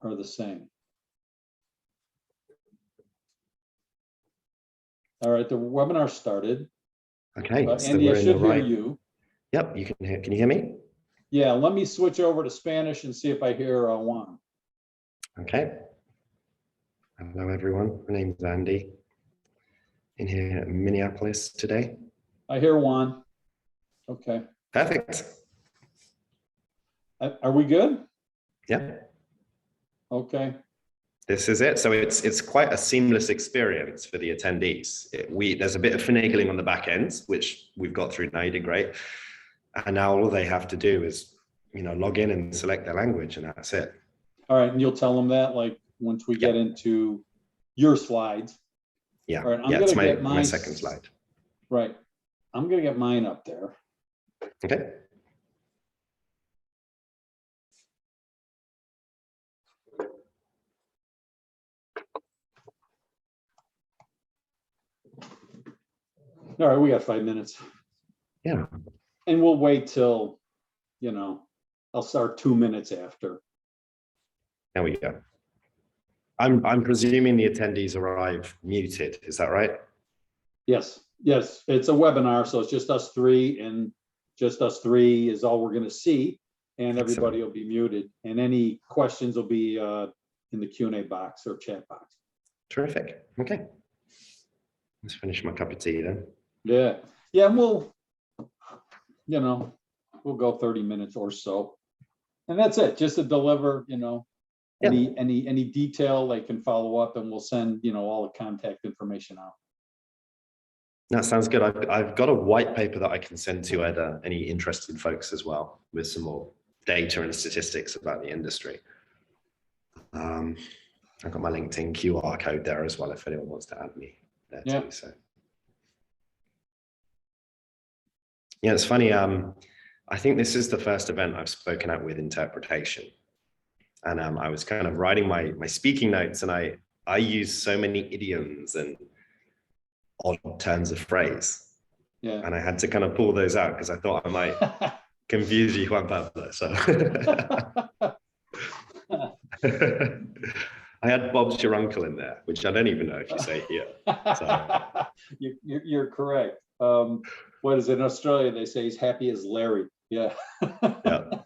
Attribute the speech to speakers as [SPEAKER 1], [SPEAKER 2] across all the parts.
[SPEAKER 1] are the same. All right, the webinar started.
[SPEAKER 2] Okay, so
[SPEAKER 1] Andy,
[SPEAKER 2] we're
[SPEAKER 1] I
[SPEAKER 2] in the
[SPEAKER 1] should hear
[SPEAKER 2] right.
[SPEAKER 1] you.
[SPEAKER 2] Yep, you can hear. Can you hear me?
[SPEAKER 1] Yeah, let me switch over to Spanish and see if I hear Juan.
[SPEAKER 2] Okay. Hello, everyone. My name's Andy. In here in Minneapolis today.
[SPEAKER 1] I hear Juan. Okay.
[SPEAKER 2] Perfect.
[SPEAKER 1] Are we good?
[SPEAKER 2] Yeah.
[SPEAKER 1] Okay.
[SPEAKER 2] This is it. So it's quite a seamless experience for the attendees. There's a bit of finagling on the back end, which we've got through now. You did great. And now all they have to do is, log in and select their language, and that's it.
[SPEAKER 1] All right, and you'll tell them that, like, once we get into your slides.
[SPEAKER 2] Yeah.
[SPEAKER 1] All right, I'm
[SPEAKER 2] yeah,
[SPEAKER 1] gonna
[SPEAKER 2] it's
[SPEAKER 1] get
[SPEAKER 2] my second slide.
[SPEAKER 1] Right. I'm gonna get mine up there.
[SPEAKER 2] Okay.
[SPEAKER 1] All right, we got 5 minutes.
[SPEAKER 2] Yeah.
[SPEAKER 1] And we'll wait till, I'll start 2 minutes after.
[SPEAKER 2] There we go. I'm presuming the attendees arrive muted. Is that right?
[SPEAKER 1] Yes, it's a webinar, so it's just us three, and just us three is all we're going to see, and everybody will be muted, and any questions will be in the Q&A box or chat box.
[SPEAKER 2] Terrific. Okay. Let's finish my cup of tea then.
[SPEAKER 1] Yeah, and we'll go 30 minutes or so, and that's it, just to deliver, any detail they can follow up, and we'll send, all the contact information out.
[SPEAKER 2] That sounds good. I've got a white paper that I can send to any interested folks as well, with some more data and statistics about the industry. I've got my LinkedIn QR code there as well, if anyone wants to add me there too. So yeah, it's funny. I think this is the first event I've spoken at with interpretation, and I was kind of writing my speaking notes, and I use so many idioms and odd turns of phrase. Yeah. And I had to kind of pull those out because I thought I might confuse you, Juan Pablo. So I had Bob's your uncle in there, which I don't even know if you say here. So.
[SPEAKER 1] You're correct. What is it in Australia? They say he's happy as Larry. Yeah. Yeah.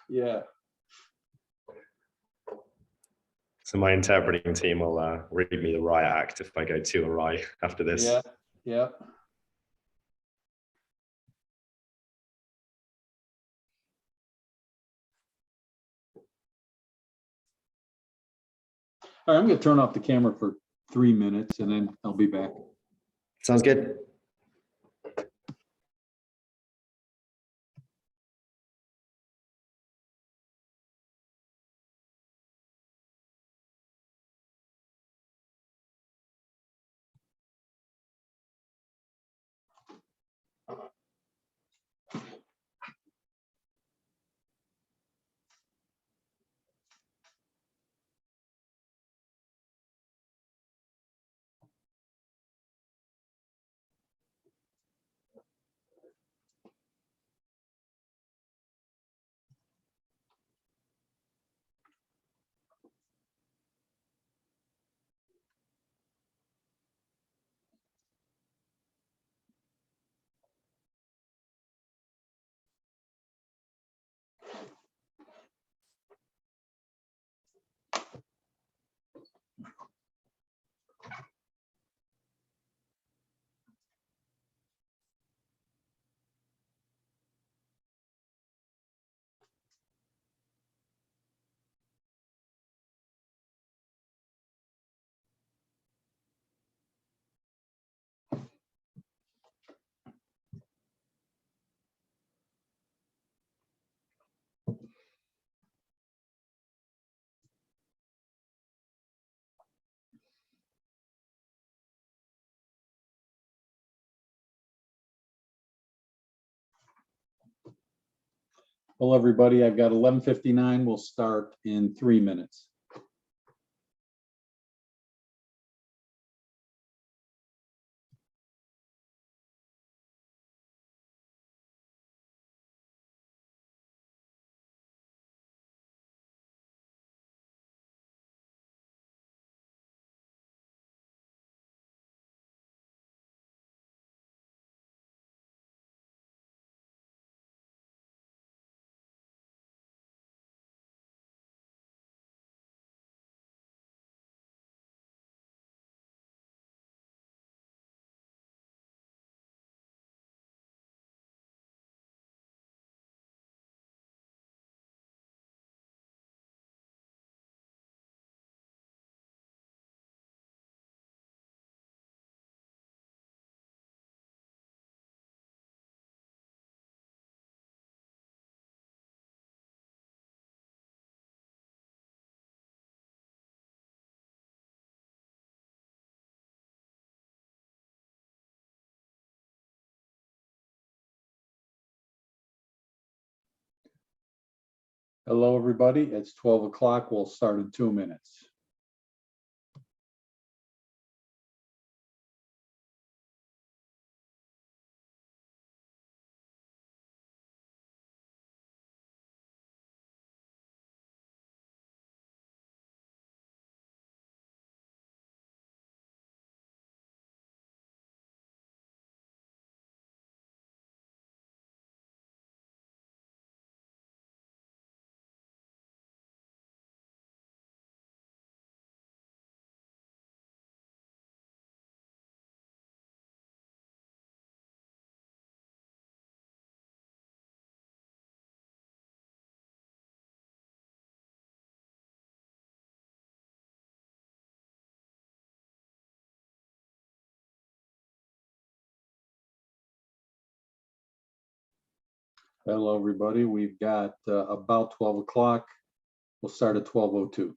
[SPEAKER 1] Yeah.
[SPEAKER 2] So my interpreting team will read me the riot act if I go too awry after this.
[SPEAKER 1] Yeah, yeah. All right, I'm going to turn off the camera for 3 minutes, and then I'll be back.
[SPEAKER 2] Sounds good.
[SPEAKER 1] Well, everybody, I've got 11:59. We'll start in 3 minutes. Hello, everybody. It's 12 o'clock. We'll start in 2 minutes. Hello, everybody. We've got about 12 o'clock. We'll start at 12:02.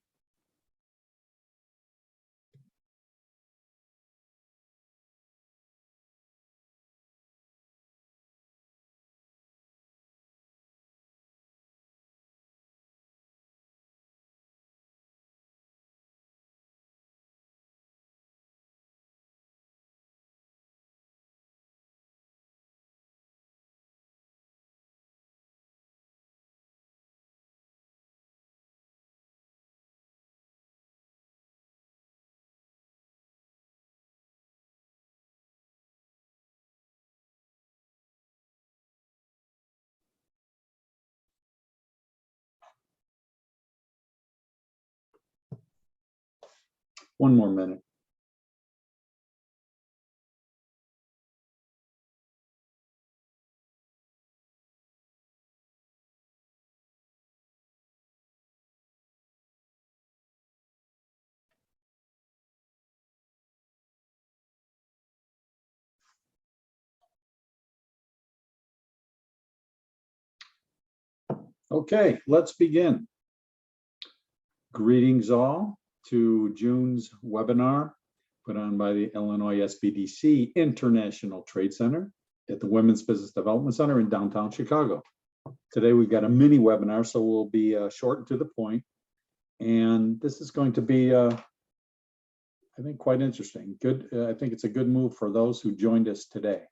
[SPEAKER 1] One more minute. Okay, let's begin. Greetings all to June's webinar put on by the Illinois SBDC International Trade Center at the Women's Business Development Center in downtown Chicago. Today we've got a mini webinar, so we'll be short and to the point. And this is going to be, I think, quite interesting. Good. I think it's a good move for those who joined us today.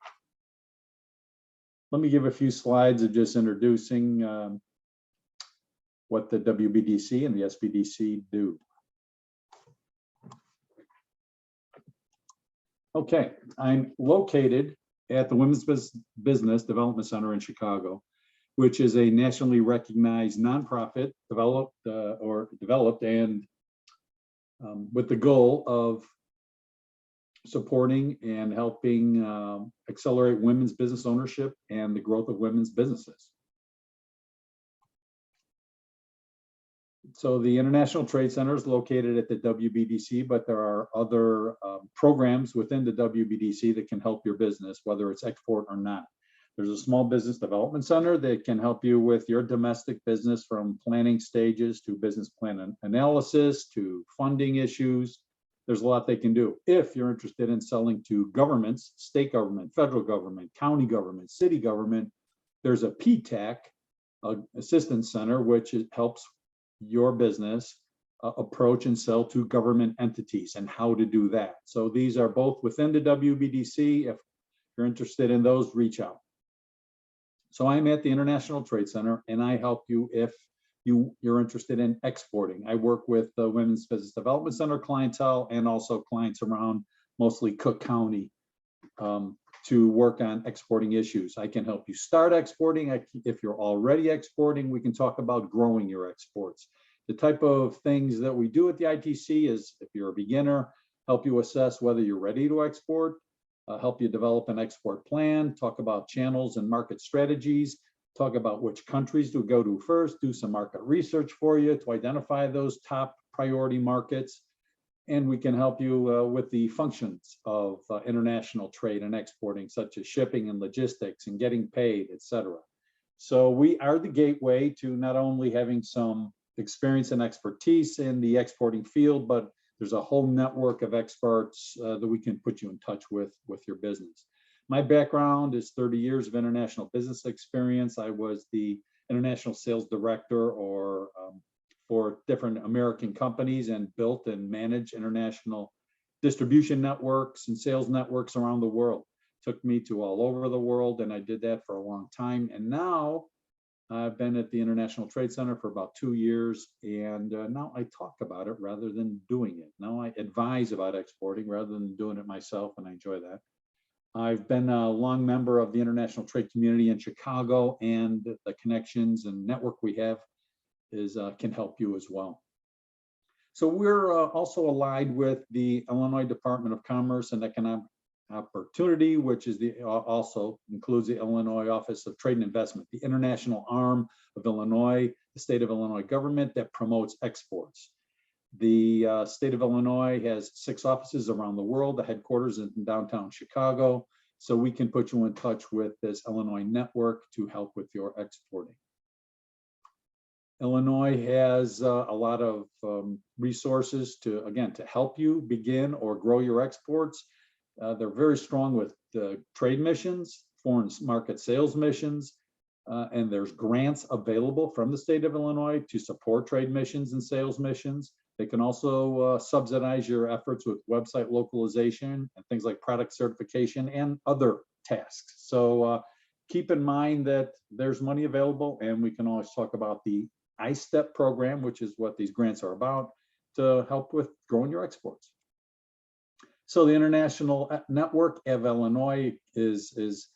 [SPEAKER 1] Let me give a few slides of just introducing what the WBDC and the SBDC do. Okay, I'm located at the Women's Business Development Center in Chicago, which is a nationally recognized nonprofit developed and with the goal of supporting and helping accelerate women's business ownership and the growth of women's businesses. So the International Trade Center is located at the WBDC, but there are other programs within the WBDC that can help your business, whether it's export or not. There's a small business development center that can help you with your domestic business from planning stages to business plan analysis to funding issues. There's a lot they can do. If you're interested in selling to governments, state government, federal government, county government, city government, there's a PTAC assistance center, which helps your business approach and sell to government entities and how to do that. So these are both within the WBDC. If you're interested in those, reach out. So I'm at the International Trade Center and I help you if you're interested in exporting. I work with the Women's Business Development Center clientele and also clients around mostly Cook County to work on exporting issues. I can help you start exporting. If you're already exporting, we can talk about growing your exports. The type of things that we do at the ITC is, if you're a beginner, help you assess whether you're ready to export, help you develop an export plan, talk about channels and market strategies, talk about which countries to go to first, do some market research for you to identify those top priority markets. And we can help you with the functions of international trade and exporting, such as shipping and logistics and getting paid, et cetera. So we are the gateway to not only having some experience and expertise in the exporting field, but there's a whole network of experts that we can put you in touch with your business. My background is 30 years of international business experience. I was the international sales director or for different American companies and built and managed international distribution networks and sales networks around the world. Took me to all over the world, and I did that for a long time. And now I've been at the International Trade Center for about 2 years, and now I talk about it rather than doing it. Now I advise about exporting rather than doing it myself, and I enjoy that. I've been a long member of the international trade community in Chicago, and the connections and network we have can help you as well. So we're also allied with the Illinois Department of Commerce and Economic Opportunity, which is also includes the Illinois Office of Trade and Investment, the international arm of Illinois, the state of Illinois government that promotes exports. The state of Illinois has 6 offices around the world, the headquarters in downtown Chicago. So we can put you in touch with this Illinois network to help with your exporting. Illinois has a lot of resources to help you begin or grow your exports. They're very strong with trade missions, foreign market sales missions, and there's grants available from the state of Illinois to support trade missions and sales missions. They can also subsidize your efforts with website localization and things like product certification and other tasks. So keep in mind that there's money available, and we can always talk about the I-STEP program, which is what these grants are about, to help with growing your exports. So the International Network of Illinois is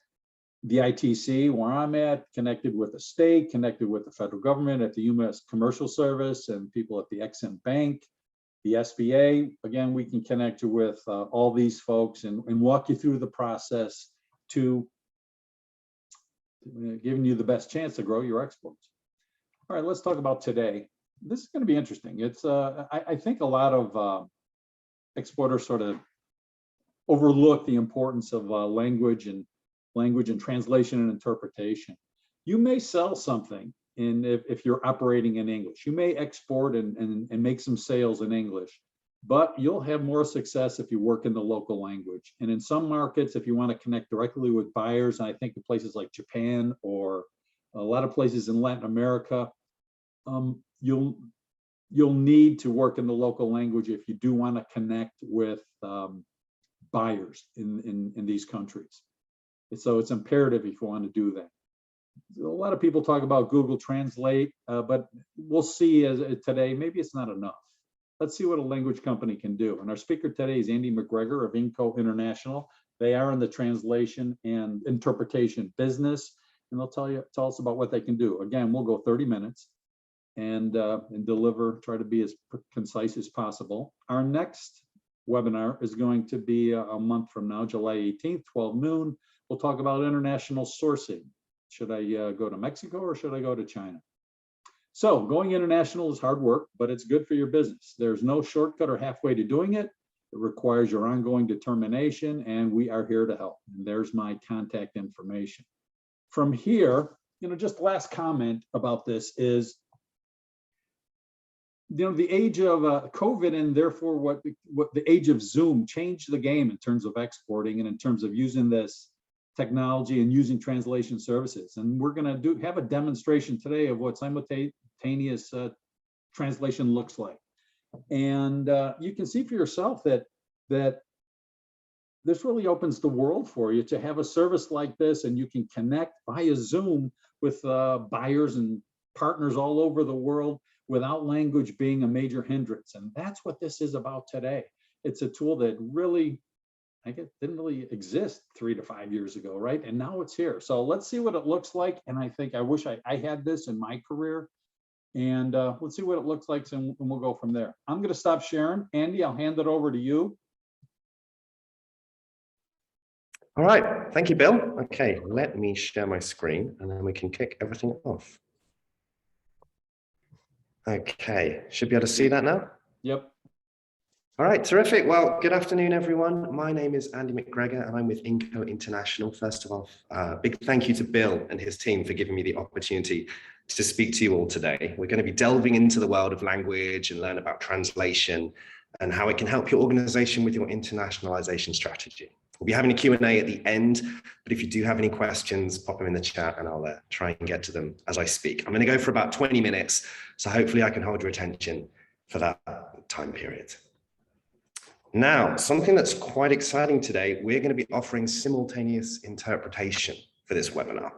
[SPEAKER 1] the ITC, where I'm at, connected with the state, connected with the federal government at the U.S. Commercial Service and people at the Exim Bank, the SBA. Again, we can connect you with all these folks and walk you through the process to giving you the best chance to grow your exports. All right, let's talk about today. This is going to be interesting. It's I think a lot of exporters sort of overlook the importance of language and translation and interpretation. You may sell something if you're operating in English. You may export and make some sales in English, but you'll have more success if you work in the local language. And in some markets, if you want to connect directly with buyers, and I think in places like Japan or a lot of places in Latin America, you'll need to work in the local language if you do want to connect with buyers in these countries. So it's imperative if you want to do that. A lot of people talk about Google Translate, but we'll see as today, maybe it's not enough. Let's see what a language company can do. And our speaker today is Andy McGregor of Inco International. They are in the translation and interpretation business, and they'll tell us about what they can do. Again, we'll go 30 minutes and deliver, try to be as concise as possible. Our next webinar is going to be a month from now, July 18th, 12 noon. We'll talk about international sourcing. Should I go to Mexico or should I go to China? So going international is hard work, but it's good for your business. There's no shortcut or halfway to doing it. It requires your ongoing determination, and we are here to help. And there's my contact information. From here, just last comment about this is, the age of COVID and therefore what the age of Zoom changed the game in terms of exporting and in terms of using this technology and using translation services. And we're going to have a demonstration today of what simultaneous translation looks like. And you can see for yourself that this really opens the world for you to have a service like this, and you can connect via Zoom with buyers and partners all over the world without language being a major hindrance. And that's what this is about today. It's a tool that really, didn't really exist 3 to 5 years ago, right? And now it's here. So let's see what it looks like. And I wish I had this in my career. And let's see what it looks like, and we'll go from there. I'm going to stop sharing. Andy, I'll hand it over to you.
[SPEAKER 2] All right, thank you, Bill. Okay, let me share my screen and then we can kick everything off. Okay, should be able to see that now?
[SPEAKER 1] Yep.
[SPEAKER 2] All right, terrific. Well, good afternoon, everyone. My name is Andy McGregor and I'm with Inco International. First of all, big thank you to Bill and his team for giving me the opportunity to speak to you all today. We're going to be delving into the world of language and learn about translation and how it can help your organization with your internationalization strategy. We'll be having a Q&A at the end, but if you do have any questions, pop them in the chat and I'll try and get to them as I speak. I'm going to go for about 20 minutes, so hopefully I can hold your attention for that time period. Now, something that's quite exciting today, we're going to be offering simultaneous interpretation for this webinar.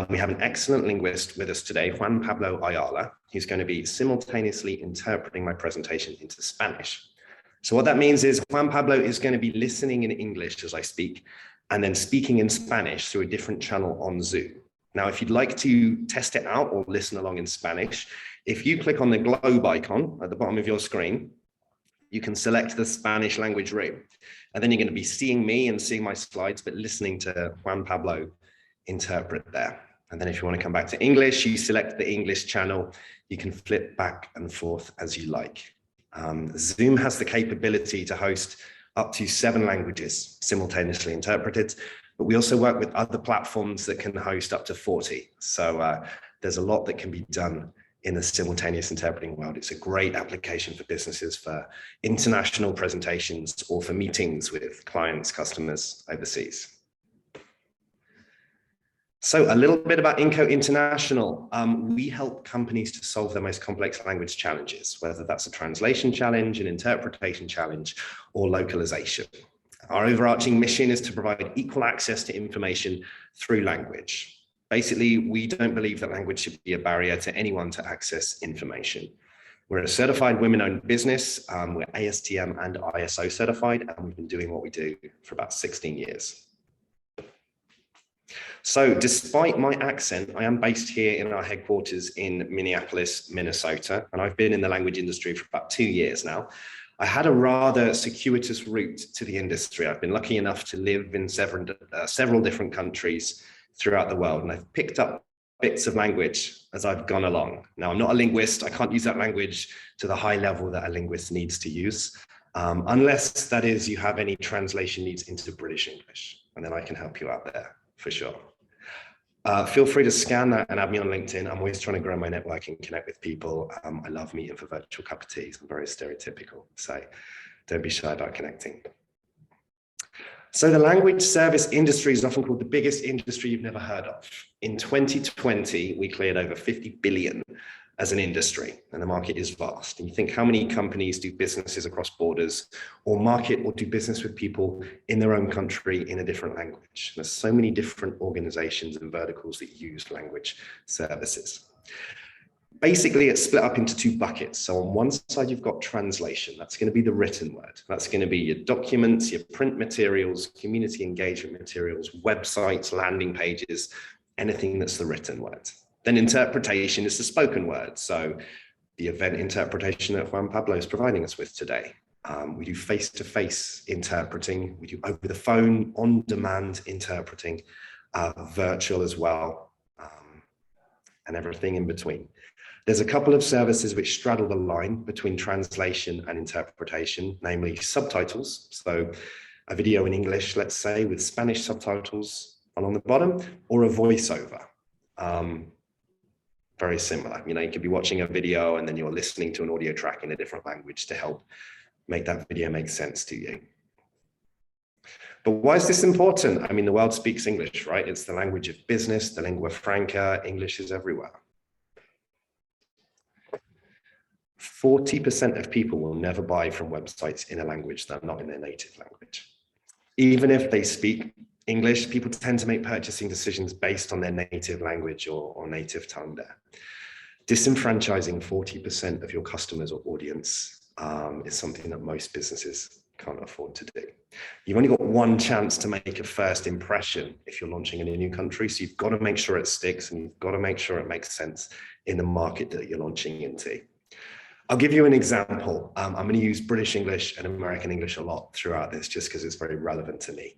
[SPEAKER 2] We have an excellent linguist with us today, Juan Pablo Ayala, who's going to be simultaneously interpreting my presentation into Spanish. So what that means is Juan Pablo is going to be listening in English as I speak, and then speaking in Spanish through a different channel on Zoom. Now, if you'd like to test it out or listen along in Spanish, if you click on the globe icon at the bottom of your screen, you can select the Spanish language room. And then you're going to be seeing me and seeing my slides, but listening to Juan Pablo interpret there. And then if you want to come back to English, you select the English channel. You can flip back and forth as you like. Zoom has the capability to host up to 7 languages simultaneously interpreted, but we also work with other platforms that can host up to 40. So there's a lot that can be done in the simultaneous interpreting world. It's a great application for businesses, for international presentations, or for meetings with clients, customers overseas. So a little bit about Inco International. We help companies to solve their most complex language challenges, whether that's a translation challenge, an interpretation challenge, or localization. Our overarching mission is to provide equal access to information through language. Basically, we don't believe that language should be a barrier to anyone to access information. We're a certified women-owned business. We're ASTM and ISO certified, and we've been doing what we do for about 16 years. So despite my accent, I am based here in our headquarters in Minneapolis, Minnesota, and I've been in the language industry for about 2 years now. I had a rather circuitous route to the industry. I've been lucky enough to live in several different countries throughout the world, and I've picked up bits of language as I've gone along. Now, I'm not a linguist. I can't use that language to the high level that a linguist needs to use, unless that is you have any translation needs into British English, and then I can help you out there for sure. Feel free to scan that and add me on LinkedIn. I'm always trying to grow my network and connect with people. I love meeting for virtual cup of teas. I'm very stereotypical, so don't be shy about connecting. So the language service industry is often called the biggest industry you've never heard of. In 2020, we cleared over 50 billion as an industry, and the market is vast. And you think how many companies do businesses across borders, or market or do business with people in their own country in a different language? There's so many different organizations and verticals that use language services. Basically, it's split up into 2 buckets. So on one side, you've got translation. That's going to be the written word. That's going to be your documents, your print materials, community engagement materials, websites, landing pages, anything that's the written word. Then interpretation is the spoken word. So the event interpretation that Juan Pablo is providing us with today. We do face-to-face interpreting. We do over the phone, on-demand interpreting, virtual as well, and everything in between. There's a couple of services which straddle the line between translation and interpretation, namely subtitles. So a video in English, let's say, with Spanish subtitles along the bottom, or a voiceover. Very similar. You know, you could be watching a video and then you're listening to an audio track in a different language to help make that video make sense to you. But why is this important? I mean, the world speaks English, right? It's the language of business, the lingua franca. English is everywhere. 40% of people will never buy from websites in a language that are not in their native language. Even if they speak English, people tend to make purchasing decisions based on their native language or native tongue there. Disenfranchising 40% of your customers or audience is something that most businesses can't afford to do. You've only got one chance to make a first impression if you're launching in a new country, so you've got to make sure it sticks and you've got to make sure it makes sense in the market that you're launching into. I'll give you an example. I'm going to use British English and American English a lot throughout this just because it's very relevant to me.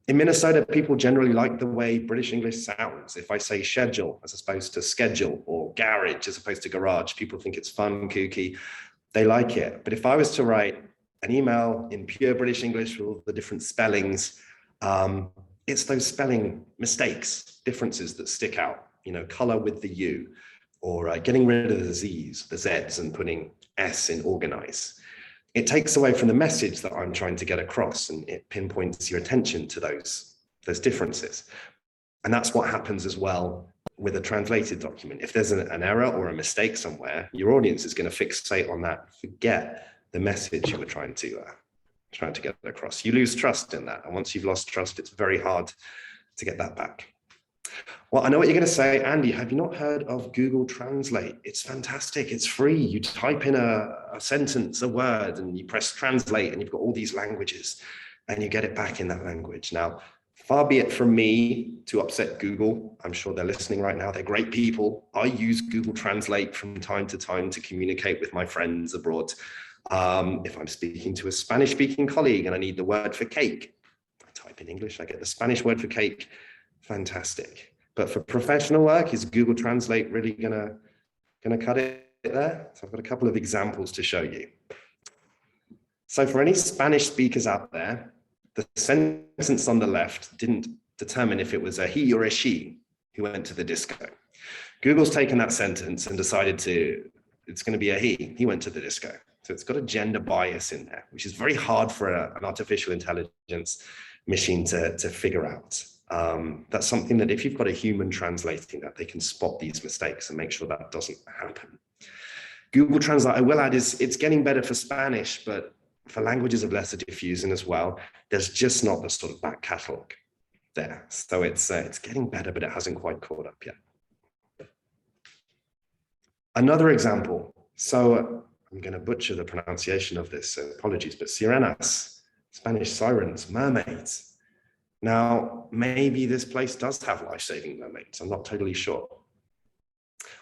[SPEAKER 2] In Minnesota, people generally like the way British English sounds. If I say schedule as opposed to schedule, or garage as opposed to garage, people think it's fun, kooky. They like it. But if I was to write an email in pure British English with all the different spellings, it's those spelling mistakes, differences that stick out. You know, color with the U, or getting rid of the Z's, the Z's, and putting S in organize. it takes away from the message that I'm trying to get across, and it pinpoints your attention to those differences. And that's what happens as well with a translated document. If there's an error or a mistake somewhere, your audience is going to fixate on that, forget the message you were trying to get across. You lose trust in that. And once you've lost trust, it's very hard to get that back. Well, I know what you're going to say, Andy. Have you not heard of Google Translate? It's fantastic. It's free. You type in a sentence, a word, and you press translate, and you've got all these languages, and you get it back in that language. Now, far be it from me to upset Google. I'm sure they're listening right now. They're great people. I use Google Translate from time to time to communicate with my friends abroad. If I'm speaking to a Spanish-speaking colleague and I need the word for cake, I type in English, I get the Spanish word for cake. Fantastic. But for professional work, is Google Translate really gonna cut it there? So I've got a couple of examples to show you. So for any Spanish speakers out there, the sentence on the left didn't determine if it was a he or a she who went to the disco. Google's taken that sentence and decided it's going to be a he. He went to the disco. So it's got a gender bias in there, which is very hard for an artificial intelligence machine to figure out. That's something that if you've got a human translating that, they can spot these mistakes and make sure that doesn't happen. Google Translate, I will add, it's getting better for Spanish, but for languages of lesser diffusion as well, there's just not the sort of back catalogue there. So it's getting better, but it hasn't quite caught up yet. Another example. So I'm going to butcher the pronunciation of this, so apologies, but sirenas, Spanish sirens, mermaids. Now, maybe this place does have life-saving mermaids. I'm not totally sure.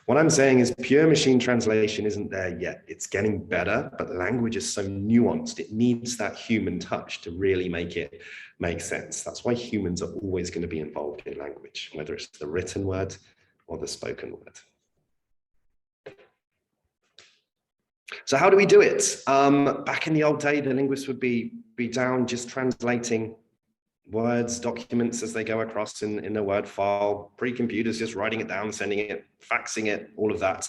[SPEAKER 2] What I'm saying is pure machine translation isn't there yet. It's getting better, but language is so nuanced. It needs that human touch to really make it make sense. That's why humans are always going to be involved in language, whether it's the written word or the spoken word. So how do we do it? Back in the old day, the linguists would be down just translating words, documents as they go across in a Word file, pre-computers, just writing it down, sending it, faxing it, all of that.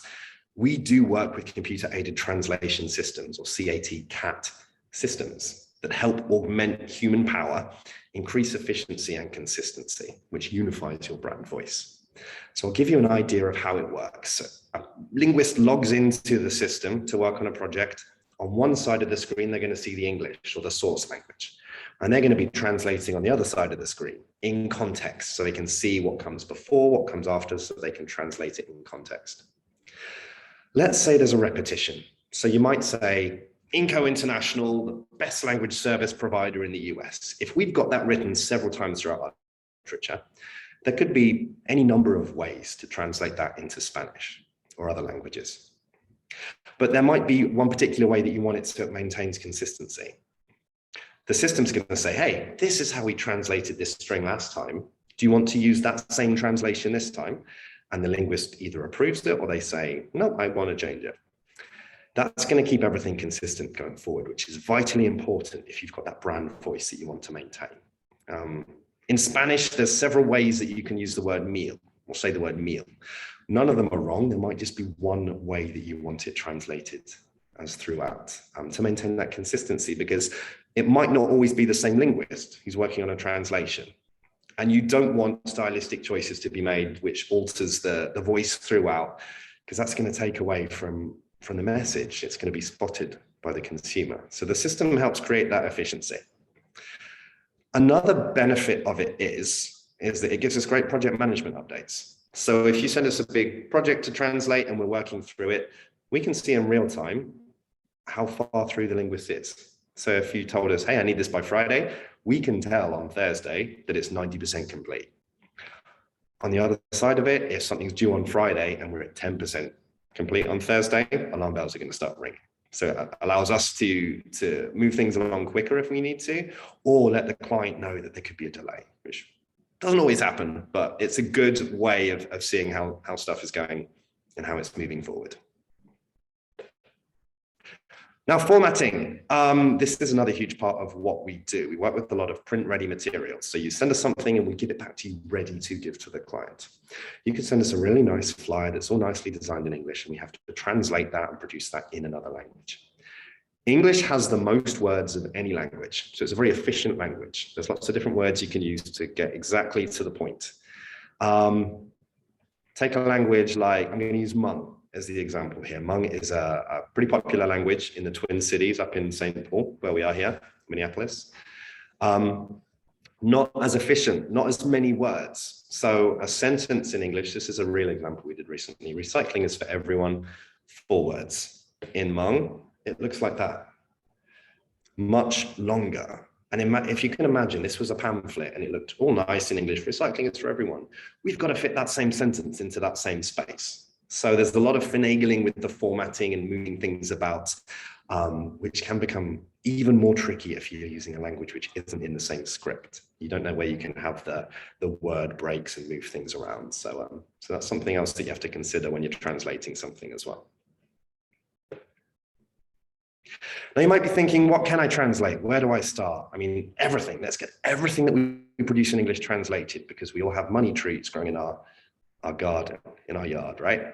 [SPEAKER 2] We do work with computer-aided translation systems, or CAT systems, that help augment human power, increase efficiency and consistency, which unifies your brand voice. So I'll give you an idea of how it works. A linguist logs into the system to work on a project. On one side of the screen, they're going to see the English or the source language. And they're going to be translating on the other side of the screen in context, so they can see what comes before, what comes after, so they can translate it in context. Let's say there's a repetition. So you might say, Inco International, the best language service provider in the US. If we've got that written several times throughout our literature, there could be any number of ways to translate that into Spanish or other languages. But there might be one particular way that you want it so it maintains consistency. The system's going to say, hey, this is how we translated this string last time. Do you want to use that same translation this time? And the linguist either approves it or they say, no, I want to change it. That's going to keep everything consistent going forward, which is vitally important if you've got that brand voice that you want to maintain. In Spanish, there's several ways that you can use the word meal or say the word meal. None of them are wrong. There might just be one way that you want it translated as throughout to maintain that consistency, because it might not always be the same linguist who's working on a translation. And you don't want stylistic choices to be made which alters the voice throughout, because that's going to take away from the message. It's going to be spotted by the consumer. So the system helps create that efficiency. Another benefit of it is that it gives us great project management updates. So if you send us a big project to translate and we're working through it, we can see in real time how far through the linguist is. So if you told us, hey, I need this by Friday, we can tell on Thursday that it's 90% complete. On the other side of it, if something's due on Friday and we're at 10% complete on Thursday, alarm bells are going to start ringing. So it allows us to move things along quicker if we need to, or let the client know that there could be a delay, which doesn't always happen, but it's a good way of seeing how stuff is going and how it's moving forward. Now, formatting. This is another huge part of what we do. We work with a lot of print-ready materials. So you send us something and we give it back to you ready to give to the client. You can send us a really nice flyer that's all nicely designed in English, and we have to translate that and produce that in another language. English has the most words of any language. So it's a very efficient language. There's lots of different words you can use to get exactly to the point. Take a language like, I'm going to use Hmong as the example here. Hmong is a pretty popular language in the Twin Cities up in St. Paul, where we are here, Minneapolis. Not as efficient, not as many words. So a sentence in English, this is a real example we did recently. Recycling is for everyone, 4 words. In Hmong, it looks like that. Much longer. And if you can imagine, this was a pamphlet and it looked all nice in English. Recycling is for everyone. We've got to fit that same sentence into that same space. So there's a lot of finagling with the formatting and moving things about, which can become even more tricky if you're using a language which isn't in the same script. You don't know where you can have the word breaks and move things around. So that's something else that you have to consider when you're translating something as well. Now you might be thinking, what can I translate? Where do I start? I mean, everything. Let's get everything that we produce in English translated, because we all have money trees growing in our garden, in our yard, right?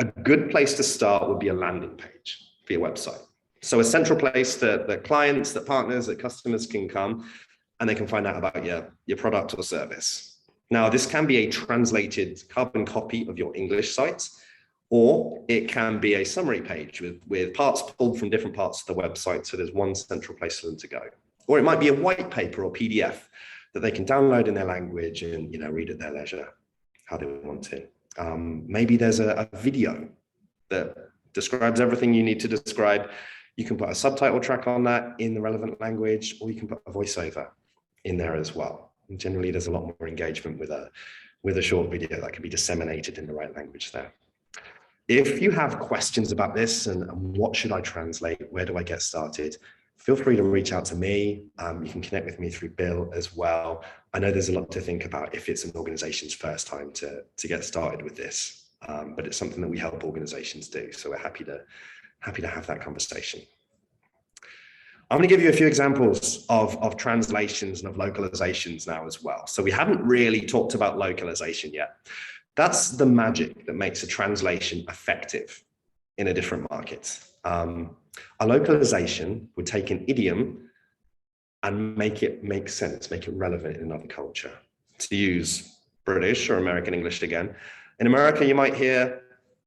[SPEAKER 2] A good place to start would be a landing page for your website. So a central place that clients, that partners, that customers can come and they can find out about your product or service. Now, this can be a translated carbon copy of your English site, or it can be a summary page with parts pulled from different parts of the website, so there's one central place for them to go. Or it might be a white paper or PDF that they can download in their language and read at their leisure, how they want to. Maybe there's a video that describes everything you need to describe. You can put a subtitle track on that in the relevant language, or you can put a voiceover in there as well. And generally, there's a lot more engagement with a short video that can be disseminated in the right language there. If you have questions about this and what should I translate, where do I get started, feel free to reach out to me. You can connect with me through Bill as well. I know there's a lot to think about if it's an organization's first time to get started with this, but it's something that we help organizations do. So we're happy to have that conversation. I'm going to give you a few examples of translations and of localizations now as well. So we haven't really talked about localization yet. That's the magic that makes a translation effective in a different market. A localization would take an idiom and make it make sense, make it relevant in another culture. To use British or American English again, in America, you might hear,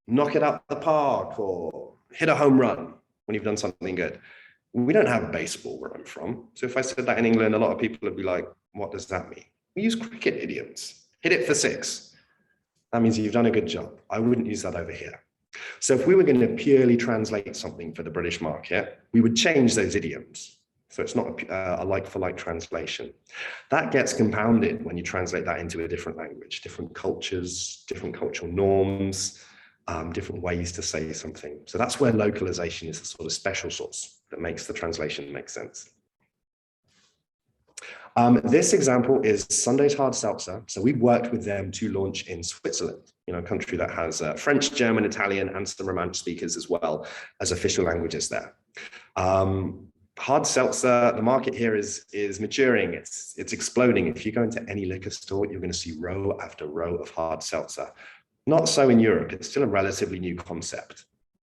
[SPEAKER 2] knock it out the park, or hit a home run when you've done something good. We don't have baseball where I'm from. So if I said that in England, a lot of people would be like, what does that mean? We use cricket idioms. Hit it for 6. That means you've done a good job. I wouldn't use that over here. So if we were going to purely translate something for the British market, we would change those idioms. So it's not a like-for-like translation. That gets compounded when you translate that into a different language, different cultures, different cultural norms, different ways to say something. So that's where localization is the sort of special sauce that makes the translation make sense. This example is Sunday's Hard Seltzer. So we worked with them to launch in Switzerland, a country that has French, German, Italian, and some Romansh speakers as well as official languages there. Hard seltzer, the market here is maturing. It's exploding. If you go into any liquor store, you're going to see row after row of hard seltzer. Not so in Europe. It's still a relatively new concept.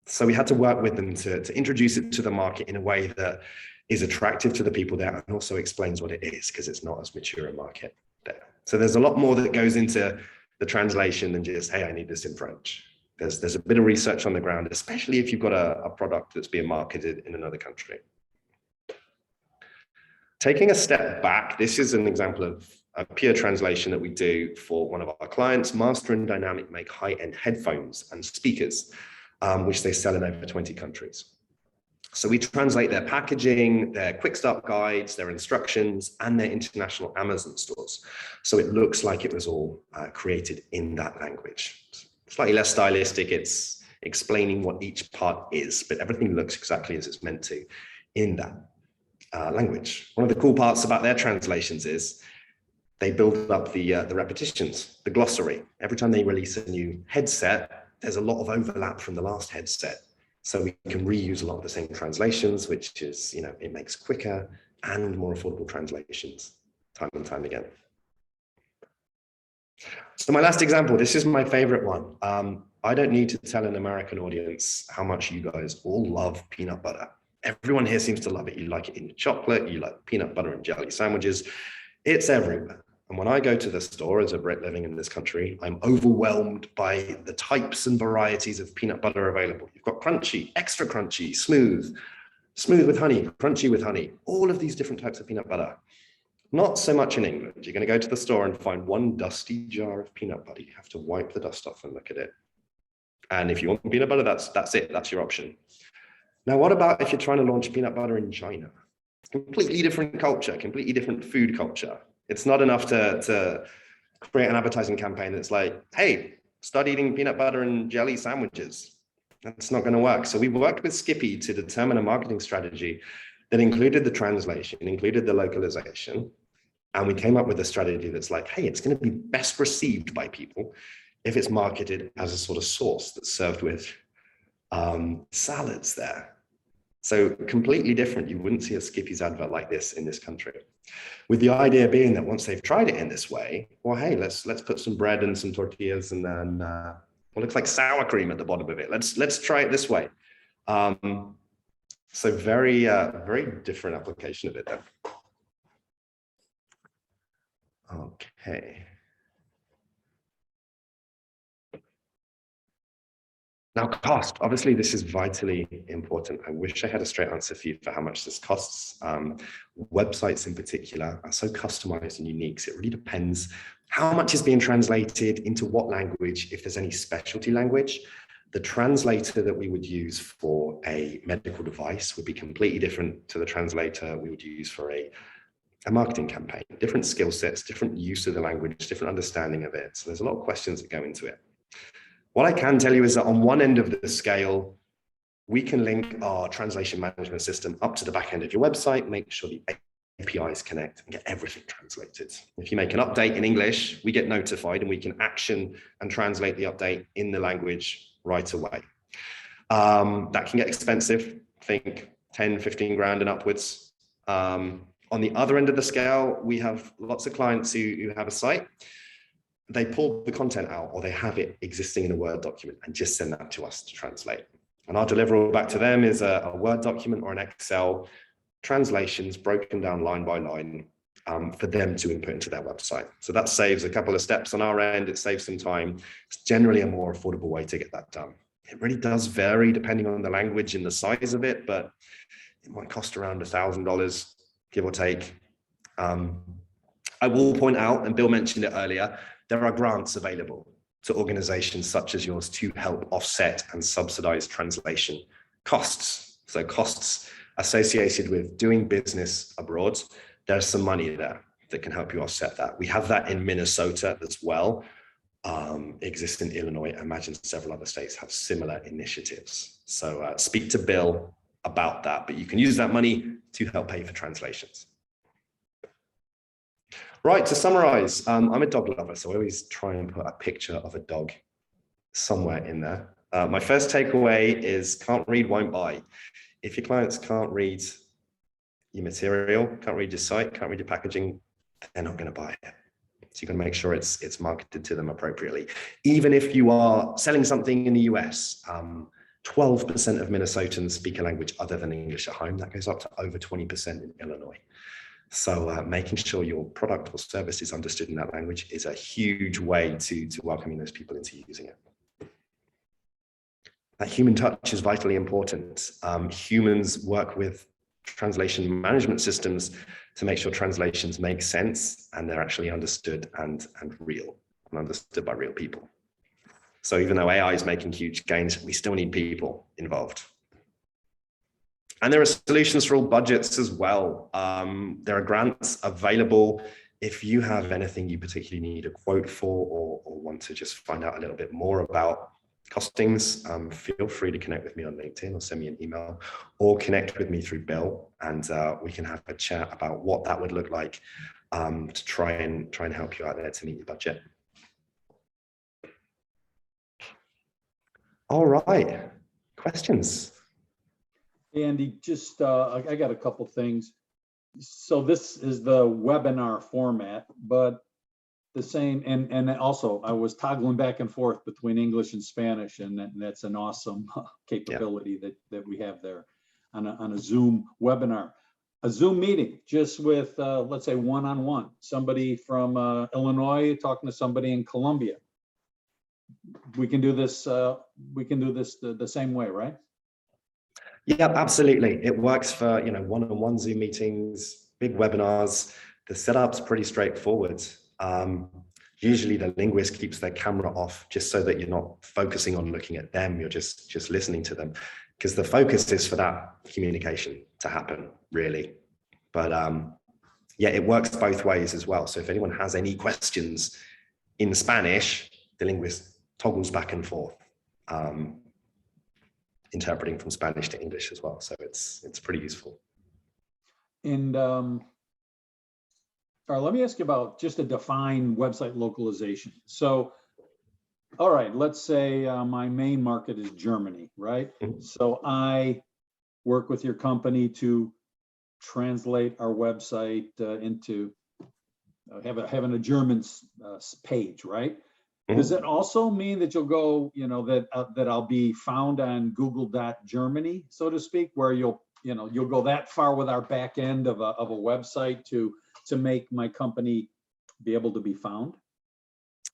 [SPEAKER 2] So we had to work with them to introduce it to the market in a way that is attractive to the people there and also explains what it is, because it's not as mature a market there. So there's a lot more that goes into the translation than just, hey, I need this in French. There's a bit of research on the ground, especially if you've got a product that's being marketed in another country. Taking a step back, this is an example of a pure translation that we do for one of our clients. Master and Dynamic make high-end headphones and speakers, which they sell in over 20 countries. So we translate their packaging, their quick start guides, their instructions, and their international Amazon stores. So it looks like it was all created in that language. Slightly less stylistic, it's explaining what each part is, but everything looks exactly as it's meant to in that language. One of the cool parts about their translations is they build up the repetitions, the glossary. Every time they release a new headset, there's a lot of overlap from the last headset. So we can reuse a lot of the same translations, which is, it makes quicker and more affordable translations time and time again. So my last example, this is my favorite one. I don't need to tell an American audience how much you guys all love peanut butter. Everyone here seems to love it. You like it in chocolate, you like peanut butter and jelly sandwiches. It's everywhere. And when I go to the store as a Brit living in this country, I'm overwhelmed by the types and varieties of peanut butter available. You've got crunchy, extra crunchy, smooth, smooth with honey, crunchy with honey, all of these different types of peanut butter. Not so much in England. You're going to go to the store and find one dusty jar of peanut butter. You have to wipe the dust off and look at it. And if you want peanut butter, that's it. That's your option. Now, what about if you're trying to launch peanut butter in China? Completely different culture, completely different food culture. It's not enough to create an advertising campaign that's like, hey, start eating peanut butter and jelly sandwiches. That's not going to work. So we worked with Skippy to determine a marketing strategy that included the translation, included the localization. And we came up with a strategy that's like, hey, it's going to be best received by people if it's marketed as a sort of sauce that's served with salads there. So completely different. You wouldn't see a Skippy's advert like this in this country. With the idea being that once they've tried it in this way, well, hey, let's put some bread and some tortillas and then what looks like sour cream at the bottom of it. Let's try it this way. So very different application of it then. Okay. Now, cost, obviously, this is vitally important. I wish I had a straight answer for you for how much this costs. Websites in particular are so customized and unique. So it really depends how much is being translated into what language, if there's any specialty language. The translator that we would use for a medical device would be completely different to the translator we would use for a marketing campaign. Different skill sets, different use of the language, different understanding of it. So there's a lot of questions that go into it. What I can tell you is that on one end of the scale, we can link our translation management system up to the back end of your website, make sure the APIs connect and get everything translated. If you make an update in English, we get notified and we can action and translate the update in the language right away. That can get expensive, think 10, 15 grand and upwards. On the other end of the scale, we have lots of clients who have a site. They pull the content out or they have it existing in a Word document and just send that to us to translate. And our deliverable back to them is a Word document or an Excel translations broken down line by line for them to input into their website. So that saves a couple of steps on our end. It saves some time. It's generally a more affordable way to get that done. It really does vary depending on the language and the size of it, but it might cost around $1,000, give or take. I will point out, and Bill mentioned it earlier, there are grants available to organizations such as yours to help offset and subsidize translation costs. So costs associated with doing business abroad, there's some money there that can help you offset that. We have that in Minnesota as well. Exists in Illinois. I imagine several other states have similar initiatives. So speak to Bill about that, but you can use that money to help pay for translations. Right, to summarize, I'm a dog lover, so I always try and put a picture of a dog somewhere in there. My first takeaway is can't read, won't buy. If your clients can't read your material, can't read your site, can't read your packaging, they're not going to buy it. So you're going to make sure it's marketed to them appropriately. Even if you are selling something in the US, 12% of Minnesotans speak a language other than English at home. That goes up to over 20% in Illinois. So making sure your product or service is understood in that language is a huge way to welcoming those people into using it. That human touch is vitally important. Humans work with translation management systems to make sure translations make sense and they're actually understood and real and understood by real people. So even though AI is making huge gains, we still need people involved. And there are solutions for all budgets as well. There are grants available. If you have anything you particularly need a quote for or want to just find out a little bit more about costings, feel free to connect with me on LinkedIn or send me an email or connect with me through Bill, and we can have a chat about what that would look like to try and help you out there to meet your budget. All right, questions?
[SPEAKER 1] Andy, just I got a couple things. So this is the webinar format, but the same, and also I was toggling back and forth between English and Spanish, and that's an awesome capability that we have there. on a Zoom webinar, a Zoom meeting, just with, let's say, one-on-one, somebody from Illinois talking to somebody in Colombia. We can do this, the same way, right?
[SPEAKER 2] Yeah, absolutely. It works for, one-on-one Zoom meetings, big webinars. The setup's pretty straightforward. Usually the linguist keeps their camera off just so that you're not focusing on looking at them. You're just listening to them, because the focus is for that communication to happen, really. But yeah, it works both ways as well. So if anyone has any questions in Spanish, the linguist toggles back and forth, interpreting from Spanish to English as well. So it's pretty useful.
[SPEAKER 1] And all right, let me ask you about just a defined website localization. So, all right, let's say my main market is Germany, right?
[SPEAKER 2] Mhm.
[SPEAKER 1] So I work with your company to translate our website into having a German page, right? Does it also mean that you'll go, that I'll be found on Google.Germany, so to speak, where you'll go that far with our back end of a website to make my company be able to be found?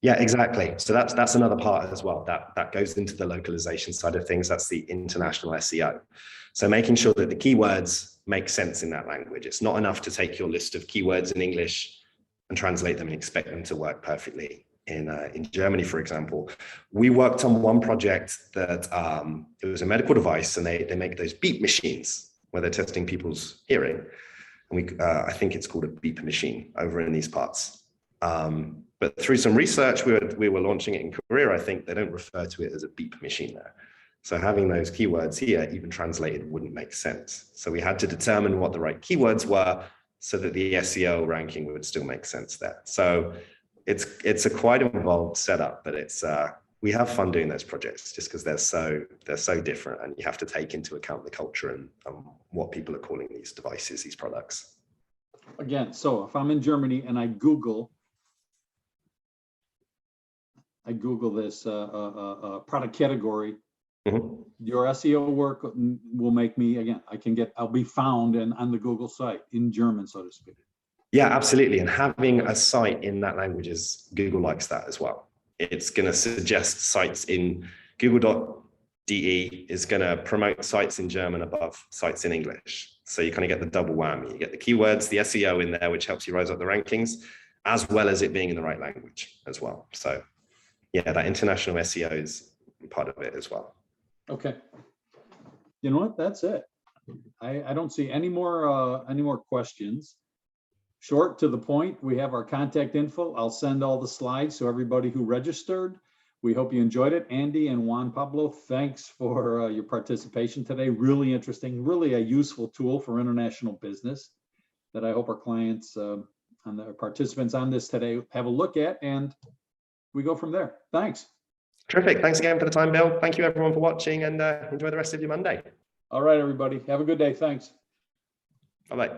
[SPEAKER 2] Yeah, exactly. So that's another part as well. That goes into the localization side of things. That's the international SEO. So making sure that the keywords make sense in that language. It's not enough to take your list of keywords in English and translate them and expect them to work perfectly. In Germany, for example, we worked on one project that it was a medical device, and they make those beep machines where they're testing people's hearing. And I think it's called a beep machine over in these parts. But through some research, we were launching it in Korea. I think they don't refer to it as a beep machine there. So having those keywords here, even translated, wouldn't make sense. So we had to determine what the right keywords were so that the SEO ranking would still make sense there. So it's a quite involved setup, but we have fun doing those projects just because they're so different, and you have to take into account the culture and what people are calling these devices, these products.
[SPEAKER 1] Again, so if I'm in Germany and I Google this product category,
[SPEAKER 2] Mm-hmm.
[SPEAKER 1] your SEO work will make me, again, I'll be found on the Google site in German, so to speak.
[SPEAKER 2] Yeah, absolutely. And having a site in that language Google likes that as well. It's going to suggest sites in Google.de is going to promote sites in German above sites in English. So you kind of get the double whammy. You get the keywords, the SEO in there, which helps you rise up the rankings, as well as it being in the right language as well. So yeah, that international SEO is part of it as well.
[SPEAKER 1] Okay. You know what? That's it. I don't see any more questions. Short, to the point. We have our contact info. I'll send all the slides to everybody who registered. We hope you enjoyed it. Andy and Juan Pablo, thanks for your participation today. Really interesting, really a useful tool for international business that I hope our clients and the participants on this today have a look at, and we go from there. Thanks.
[SPEAKER 2] Terrific. Thanks again for the time, Bill. Thank you everyone for watching, and enjoy the rest of your Monday.
[SPEAKER 1] All right, everybody. Have a good day. Thanks.
[SPEAKER 2] Bye-bye.